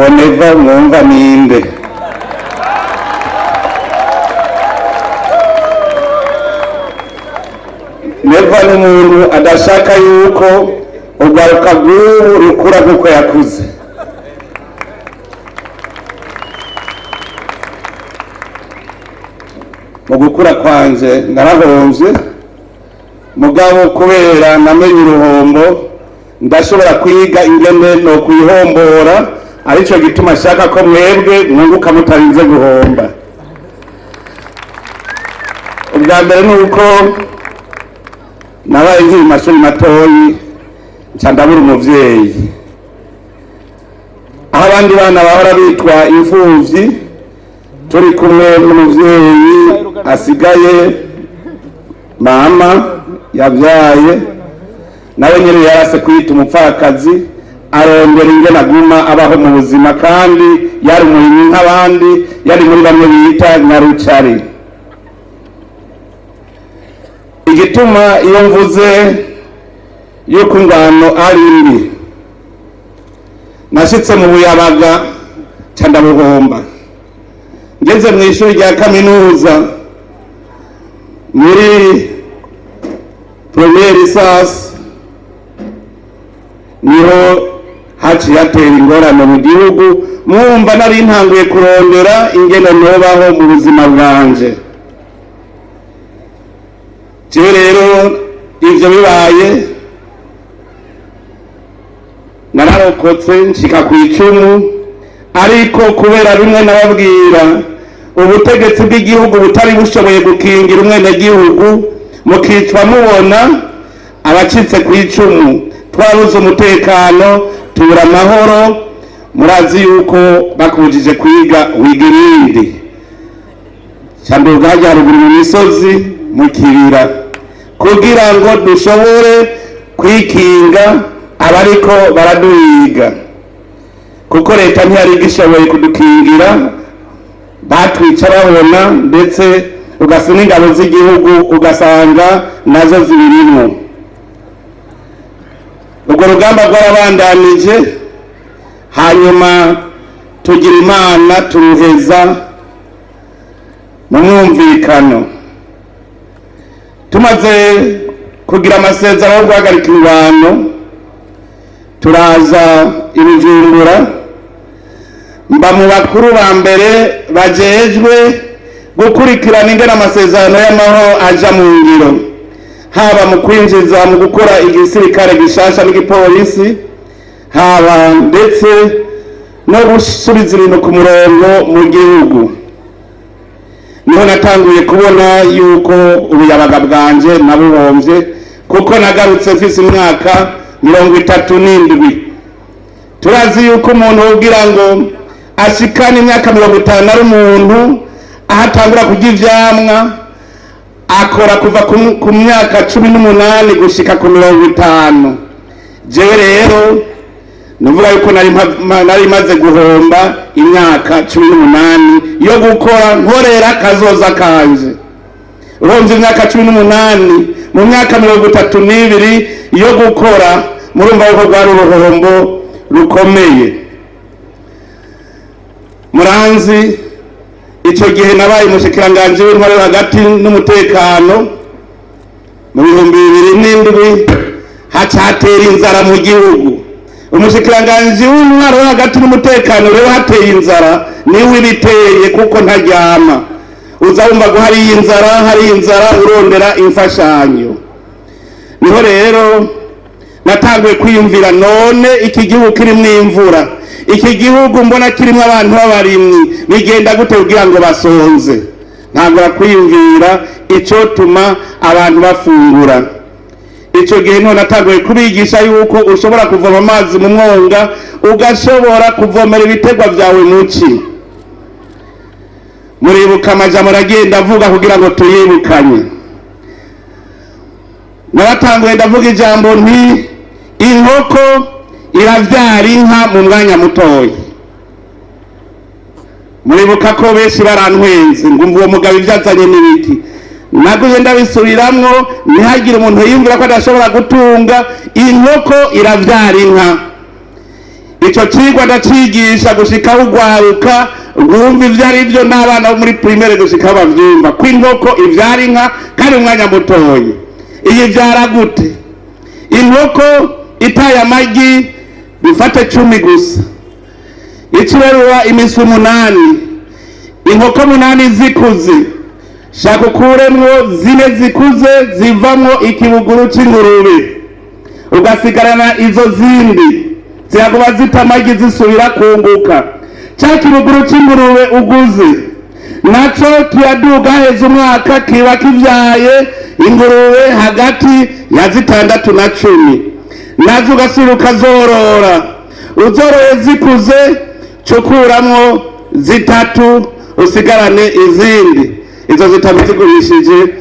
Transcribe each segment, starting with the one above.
Oneva mwumva ninde Neva ni umuntu adashaka yuko urwaruka rw'ubu rukura nk'uko yakuze. Mu gukura kwanje narahomvye mugabo kubera namenye uruhombo ndashobora kwiga ingene no kwihombora, arico gituma shaka ko mwebwe mwunguka mutarinze guhomba. Ubwa mbere nuko nabaye nkiri mu mashuri matoyi nca ndabura umuvyeyi, aho abandi bana bahora bitwa imfuvyi, turi kumwe n'umuvyeyi asigaye mama yavyaye nawe nyene yarase kwita umupfakazi, arondera ingene aguma abaho mu buzima, kandi yari umurimyi nk'abandi, yari muri bamwe bita nyarucari. Igituma iyo mvuze yuko ingano ari mbi, nashitse mu Buyabaga ca ndabuhomba, ngeze mu ishuri rya kaminuza muri première licence niho haciye hatera ingorane mu gihugu, mwumva nari ntanguye kurondera ingene nobaho mu buzima bwanje. Jewe rero ivyo bibaye nararokotse nshika kw'icumu, ariko kubera rimwe nababwira ubutegetsi bw'igihugu butari bushoboye gukingira umwenegihugu, mukicwa mubona abacitse kw'icumu, twabuze umutekano, tubura amahoro. Murazi yuko bakubujije kwiga wiga irindi, canduga hajya haruguru mu misozi mu kibira, kugira ngo dushobore kwikinga abariko baraduhiga, kuko leta ntiyari igishoboye kudukingira, batwica babona, ndetse ugasanga ingabo z'igihugu ugasanga nazo zibirimwo. Urwo rugamba rwarabandanije, hanyuma tugira Imana turuheza mu mwumvikano. Tumaze kugira amasezerano yo guhagarika ingwano, turaza i Bujumbura, mba mu bakuru ba mbere bajejwe gukurikirana ingene amasezerano y'amahoro aja mu ngiro, haba mu kwinjiza mu gukora igisirikare gishasha n'igipolisi, haba ndetse no gusubiza ibintu ku murongo mu gihugu. Niho natanguye kubona yuko ubuyabaga bwanje nabuhomvye, kuko nagarutse mfise imyaka 37. Turazi yuko umuntu ugira ngo ashikane imyaka 50 ari umuntu ahatangura kurya ivyamwa, akora kuva ku myaka 18 gushika ku 50. Jewe rero nuvuga yuko nari maze guhomba imyaka 18 yo gukora nkorera kazoza kanje. Urumva imyaka 18 mu myaka 32 yo gukora, murumva yuko rwari uruhombo rukomeye. Muranzi ico gihe nabaye umushikiranganji w'intwaro hagati n'umutekano mu 2007, hacatera inzara mu gihugu. Umushikiranganji w'intwaro hagati n'umutekano rero hateye inzara niwe ibiteye, kuko ntaryama, uzabumva ko hari inzara urondera imfashanyo. Niho rero natanguye kwiyumvira, none iki gihugu kirimwo imvura, iki gihugu mbona kirimwo abantu b'abarimyi, bigenda gute kugira ngo basonze? Ntangura kwiyumvira ico tuma abantu bafungura. Ico gihe none natanguye kubigisha yuko ushobora kuvoma amazi mu mwonga, ugashobora kuvomera ibitegwa vyawe muci. Muribuka amajambo aragenda avuga kugira ngo tuyibukanye. Naratanguye ndavuga ijambo nti inkoko iravyara inka mu mwanya mutoyi. Muribuka ko benshi barantwenze ngo uwo mugabo ivyazanye n'ibiki. Naguye ndabisubiramwo, ntihagire umuntu yiyumvira ko adashobora gutunga. Inkoko iravyara inka, ico cigwa ndacigisha gushika ugwaruka rwumva ivyo ari vyo n'abana bo muri primaire gushika bavyumva ko inkoko ivyara inka kandi umwanya mutoyi. Iyi vyara gute? Inkoko itaye amagi bifate 10 gusa, ikiberura imisi 8, inkoko 8 zikuze shaka ukuremwo 4 zikuze zivamwo ikibuguru c'ingurube, ugasigarana izo zindi zihaguba zita amagi zisubira kunguka. Ca kibuguru c'ingurube uguze naco kiyaduga heza umwaka kiba kivyaye ingurube hagati ya 6 na 10, nazo ugasubira ukazorora. Uzoroye zikuze cukuramwo 3 usigarane izindi, izo 3 zigurishije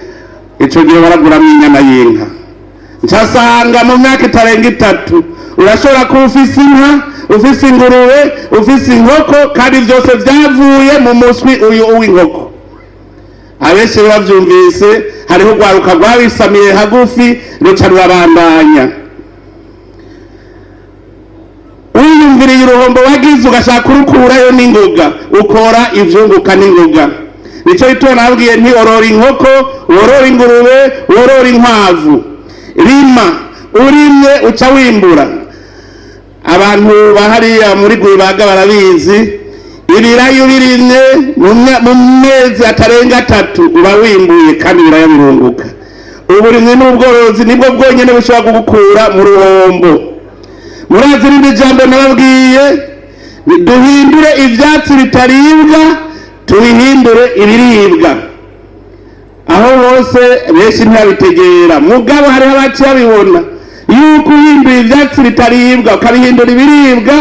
ico gihe baraguramo inyama y'inka. Ncasanga mu myaka itarenga 3 urashobora kuba ufise inka, ufise ingurube, ufise inkoko kandi vyose vyavuye mu muswi uyu w'inkoko. Abenshi bavyumvise hariho ugwaruka rwabisamiye hagufi ruca rurabandanya. Wiyumviriye uruhombo wagize ugashaka kurukurayo n'ingoga, ukora ivyunguka n'ingoga. Nico gituma nabwiye nti orora inkoko, worora ingurube, worora inkwavu. Rima, urimye uca wimbura. Abantu bahariya muri Gwibaga barabizi, ibirayi birimye mu mezi atarenga 3 uba wimbuye kandi ibirayi birunguka. Uburimwe n'ubworozi nibwo bwonyene bushobora kugukura mu ruhombo. Murazi rindi jambo nababwiye, duhindure ivyatsi bitaribwa tubihindure ibiribwa. Aho hose benshi ntibabitegera, mugabo hari abaci babibona yuko uhinduye ivyatsi bitaribwa ukabihindura ibiribwa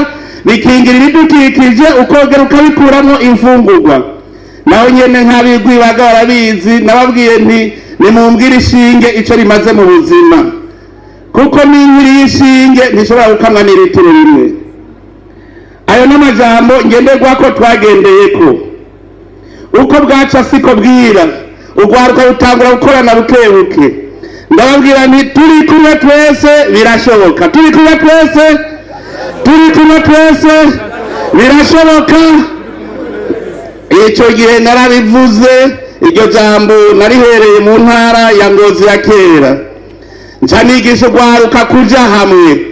bikingira ibidukikije, ukongera ukabikuramwo imfungurwa. Naho nyene nk'abigwibaga barabizi, nababwiye nti nimumbwire ishinge ico rimaze mu buzima, kuko n'inkiri y'ishinge ntishobora gukamwa n'ilitiro rimwe. Ayo n'amajambo ngenderwako twagendeyeko. Uko bwaca siko bwira, ugwaruka rutangura gukorana bukebuke. Ndababwira nti turi kumwe twese birashoboka, turi kumwe twese birashoboka. Ico gihe narabivuze, iryo jambo narihereye mu ntara ya Ngozi ya kera. Nca nigisha ugwaruka kuja hamwe,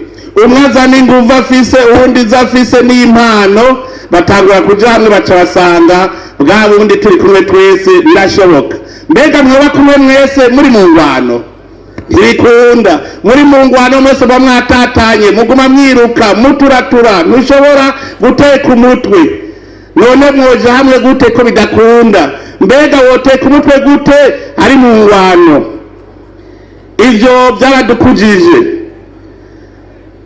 umwe azana inguvu afise uwundi zafise n'impano, batangura kuja hamwe baca basanga bwa bundi turi kumwe twese birashoboka. Mbega mwoba kumwe mwese muri mu ngwano? Ntibikunda. Muri mu ngwano mwese bamwatatanye, muguma mwiruka muturatura, ntushobora guteka umutwe. None mwoja hamwe gute ko bidakunda? Mbega woteka umutwe gute ari mu ngwano? Ivyo byaradukujije.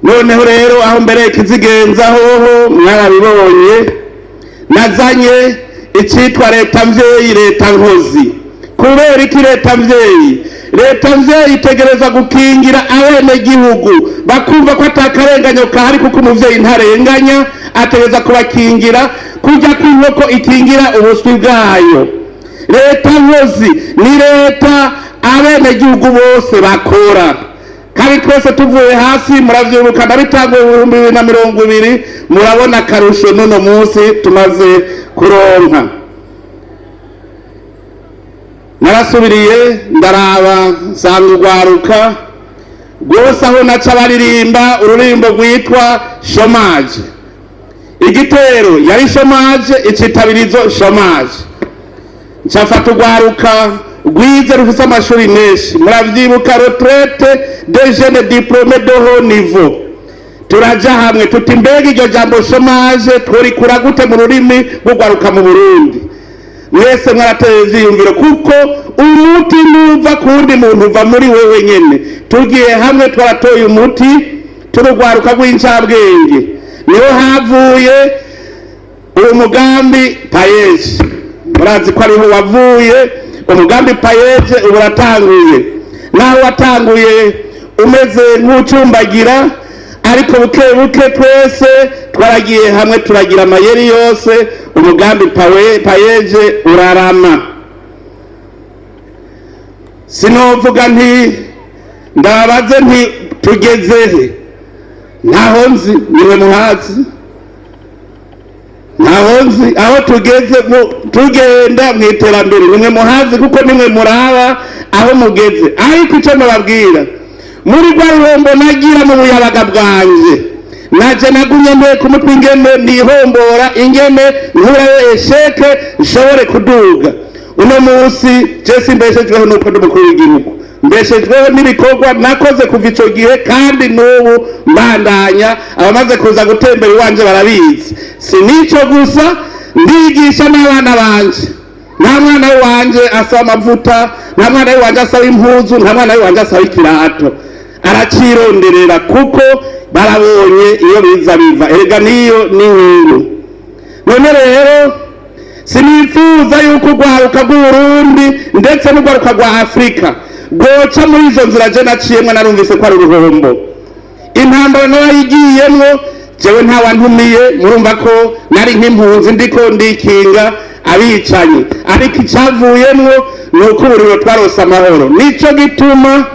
Noneho rero aho mbere kizigenza hoho mwarabibonye, nazanye icitwa leta mvyeyi, leta nkozi. Kubera iki leta mvyeyi? Leta mvyeyi itegereza gukingira abene gihugu bakumva ko atakarenganyo kahari, kuko umuvyeyi ntarenganya, ategereza kubakingira kujya kw'inkoko ikingira ubuswi bwayo. Leta nkozi ni leta abene gihugu bose bakora, kandi twese tuvuye hasi muravyibuka ndabitanguye 2020, murabona akarusho n'uno munsi tumaze kuronka. Narasubiriye ndaraba nsanga ugwaruka rwose aho naca baririmba ururimbo rwitwa chômage. Igitero yari chômage, icitabirizo chômage. Ncafata ugwaruka rwize rufise amashuri menshi, muravyibuka retraite des jeunes diplômés de haut niveau. Turaja hamwe tuti mbega iryo jambo chômage tworikura gute mu rurimi rw'ugwaruka mu Burundi? Mwese mwarateye ivyiyumviro, kuko umuti nuva kundi muntu uva muri wewe nyene. Tugiye hamwe twaratoye umuti, turugwaruka rw'incabwenge. Niho havuye uwo mugambi payeje. Murazi ko ariho wavuye umugambi payeje, ubu uratanguye. Naho watanguye umeze nk'ucumbagira, ariko buke twese twaragiye hamwe turagira amayeri yose, umugambi payeje urarama. Sinovuga nti ndabaze nti tugezehe, ntaho nzi, nimwe muhazi, ntaho nzi aho tugeze tugenda mu iterambere, nimwe muhazi kuko nimwe muraba aho mugeze. Ariko icyo nababwira, muri rwa ruhombo nagira mu buyabaga bwanje, naje nagumye mbe ku mutwe ingene nihombora, ingene nkurayo esheke nshobore kuduga. Uno munsi je simbeshejweho nuko ndi umukuru w'igihugu, mbeshejweho n'ibikorwa nakoze kuva ico gihe, kandi n'ubu mbandanya. Abamaze kuza gutembera iwanje barabizi. Si nico gusa, ndigisha n'abana banje. Nta mwana wanje asaba amavuta, nta mwana wanje asaba impuzu, nta mwana wanje asaba ikirato, aracironderera kuko barabonye iyo biza biva. Erega niyo ni nkuru. None rero sinifuza yuko urwaruka rw'Uburundi ndetse n'urwaruka rwa Afrika rwoca muri izo nzira je naciyemwe. Narumvise ko ari uruhombo, intambara narayigiyemwo, jewe ntawantumiye, murumva ko nari nk'impunzi ndiko ndikinga abicanyi. Ariko icavuyemwo nuko uburiro twarose amahoro. Nico gituma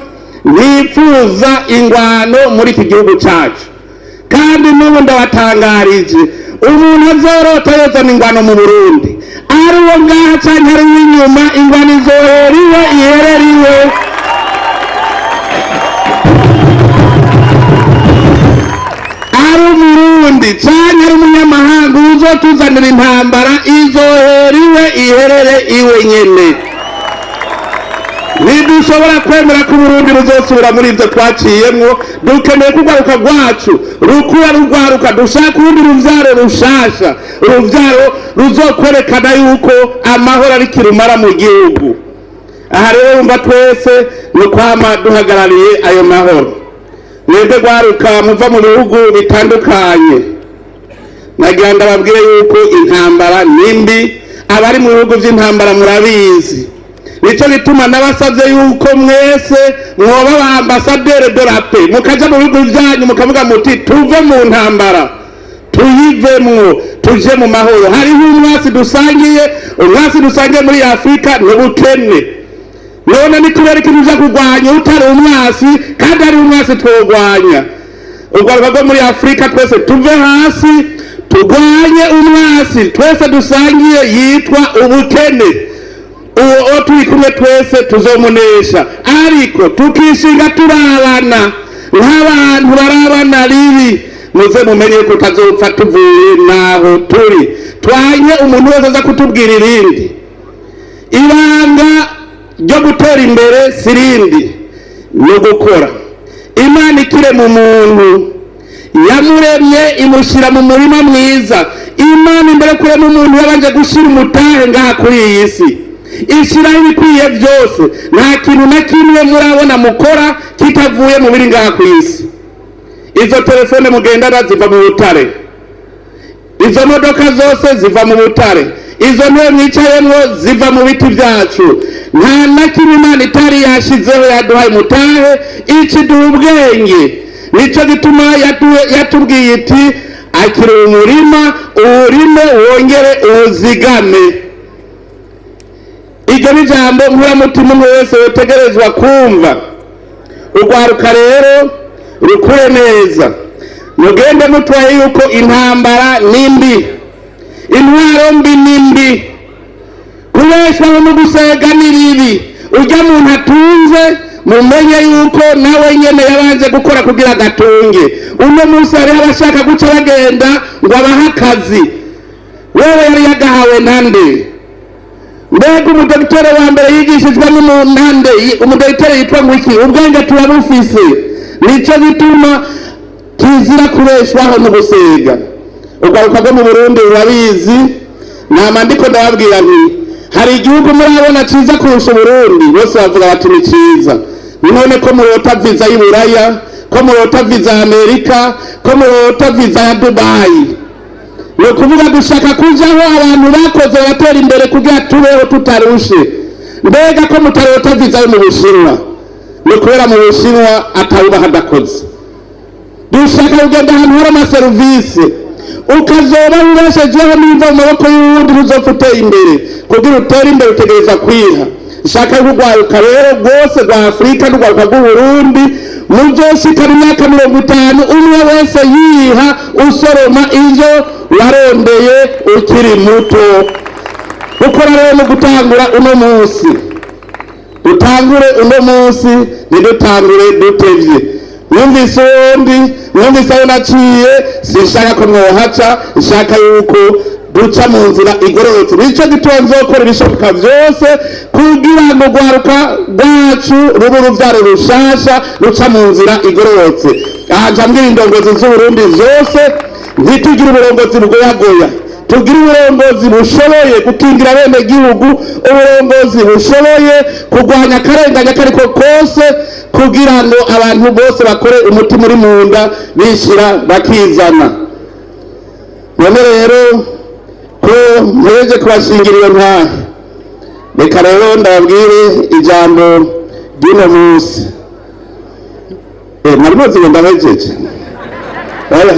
nifuza ingwano muri iki gihugu cacu, kandi n'ubu ndabatangarije, umuntu azorota yozana ingwano mu Burundi, ari uwo ngaha canke ari uw'inyuma, ingwano izoheriwe ihereriwe. Ari Umurundi canke ari umunyamahanga uzotuzanira intambara, izoheriwe iherere iwe nyene. Ntidushobora kwemera ko Uburundi buzosubira muri ivyo twaciyemwo. Dukeneye ko urwaruka rwacu rukura rugwaruka, dushaka urundi ruvyaro rushasha, uruvyaro ruzokwerekana yuko amahoro ari kirumara mu gihugu. Aha rero wumva twese ni kwama duhagarariye ayo mahoro. Mwebwe rwaruka muva mu bihugu bitandukanye, nagira ndababwire yuko intambara nimbi, abari mu bihugu vy'intambara murabizi. Nico gituma nabasavye yuko mwese mwoba ba ambassadeur de la paix, mukaja mu bihugu vyanyu mukavuga muti tuve mu ntambara, tuyivemwo, tuje mu mahoro. Hariho umwasi dusangiye muri Afrika n'ubukene. None ni kubera ikintu uja kurwanya utari umwasi, kandi ari umwasi twogwanya. Urwaruka rwo muri Afrika twese tuve hasi, turwanye umwasi twese dusangiye yitwa ubukene. Uwo turi kumwe twese tuzomunesha, ariko tukishinga turabana nk'abantu barabana ribi. Muze mumenye ko tazopfa tuvuye naho turi. Twanye umuntu wese aza kutubwira irindi. Ibanga ryo gutera imbere sirindi no gukora. Imana ikire mu muntu, yamuremye imushira mu murima mwiza. Imana imbere kurema umuntu yabanje gushira umutahe ngaha kuri iyi si, ishiraho ibikwiye byose. Nta kintu na kimwe murabona mukora kitavuye mu biri ngaha ku isi. Izo telefone mugendana ziva mu butare, izo modoka zose ziva mu butare, izo ntebe mwicayemwo ziva mu biti vyacu. Nta na kimwe Imana itari yashizeho yaduhaye umutahe, ikiduha ubwenge. Nico gituma yatubwiye iti akiri umurima, uwurime wongere uwuzigame. Iryo ni ijambo nkuramutima umwe wese yotegerezwa kumva. Urwaruka rero rukure neza, mugende mutwaye yuko intambara nimbi, intwaro mbi nimbi, kubeshwaho no gusega n'ibibi. Urya muntu atunze mumenye yuko nawe nyene yabanje gukora kugira gatunge. Uno munsi hari abashaka guca bagenda ngo abahe akazi, wewe yari yagahawe nande? Mbega umudokitore wa mbere yigishijwe n'umunande, umudokitore yitwa ngwiki? Ubwenge turabufise. Nico gituma kizira kubeshwaho no gusega. Ugaruka bwo mu Burundi urabizi, nama ndiko ndababwira nti hari igihugu murabona ciza kurusha Burundi, bose bavuga bati ni ciza. None ko murota visa y'Iburaya, ko murota visa ya Amerika, ko murota visa ya Dubai. No kuvuga dushaka kujaho abantu bakoze batera imbere kugira tubeho tutarushe. Mbega ko mutarota visa yo mu Bushinwa, no kubera mu Bushinwa atawuba hadakoze. Dushaka kugenda ahantu hari amaserivisi, ukazoba ubeshejeho niva mu maboko y'uwundi uzofuteye imbere. Kugira utere imbere utegereza kwiha. nshaka y'urwaruka rero rwose rwa Afurika n'urwaruka rw'Uburundi muzoshikana imyaka 50 umwe wese yiha usoroma ivyo warondeye ukiri muto. Gukora rero mu gutangura uno munsi, dutangure uno munsi, ntidutangure dutevye. Mwumvise undi, mwumvise aho naciye, sinshaka ko mwohaca, nshaka yuko duca mu nzira igororotse. Nico gituma nzokora ibishoboka vyose kugira ngo rwaruka rwacu rube uruvyaro rushasha ruca mu nzira igororotse. Aha nca mbwira indongozi z'Uburundi zose, ntitugire uburongozi bugoyagoya, tugire uburongozi bushoboye gukingira bene gihugu, uburongozi bushoboye kurwanya akarenganya kariko kose, kugira ngo abantu bose bakore umutima uri mu nda bishira bakizana. None rero ko mpereje kubashingira iyo ntahe, reka rero ndababwire ijambo ry'uno munsi. Mwari muzi ngo ndabejeje?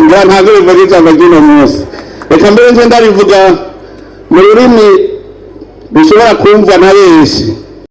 Ngira ntabwo bivuga ijambo ry'uno munsi. Reka mbere nje ndarivuga mu rurimi rushobora kumvwa na benshi.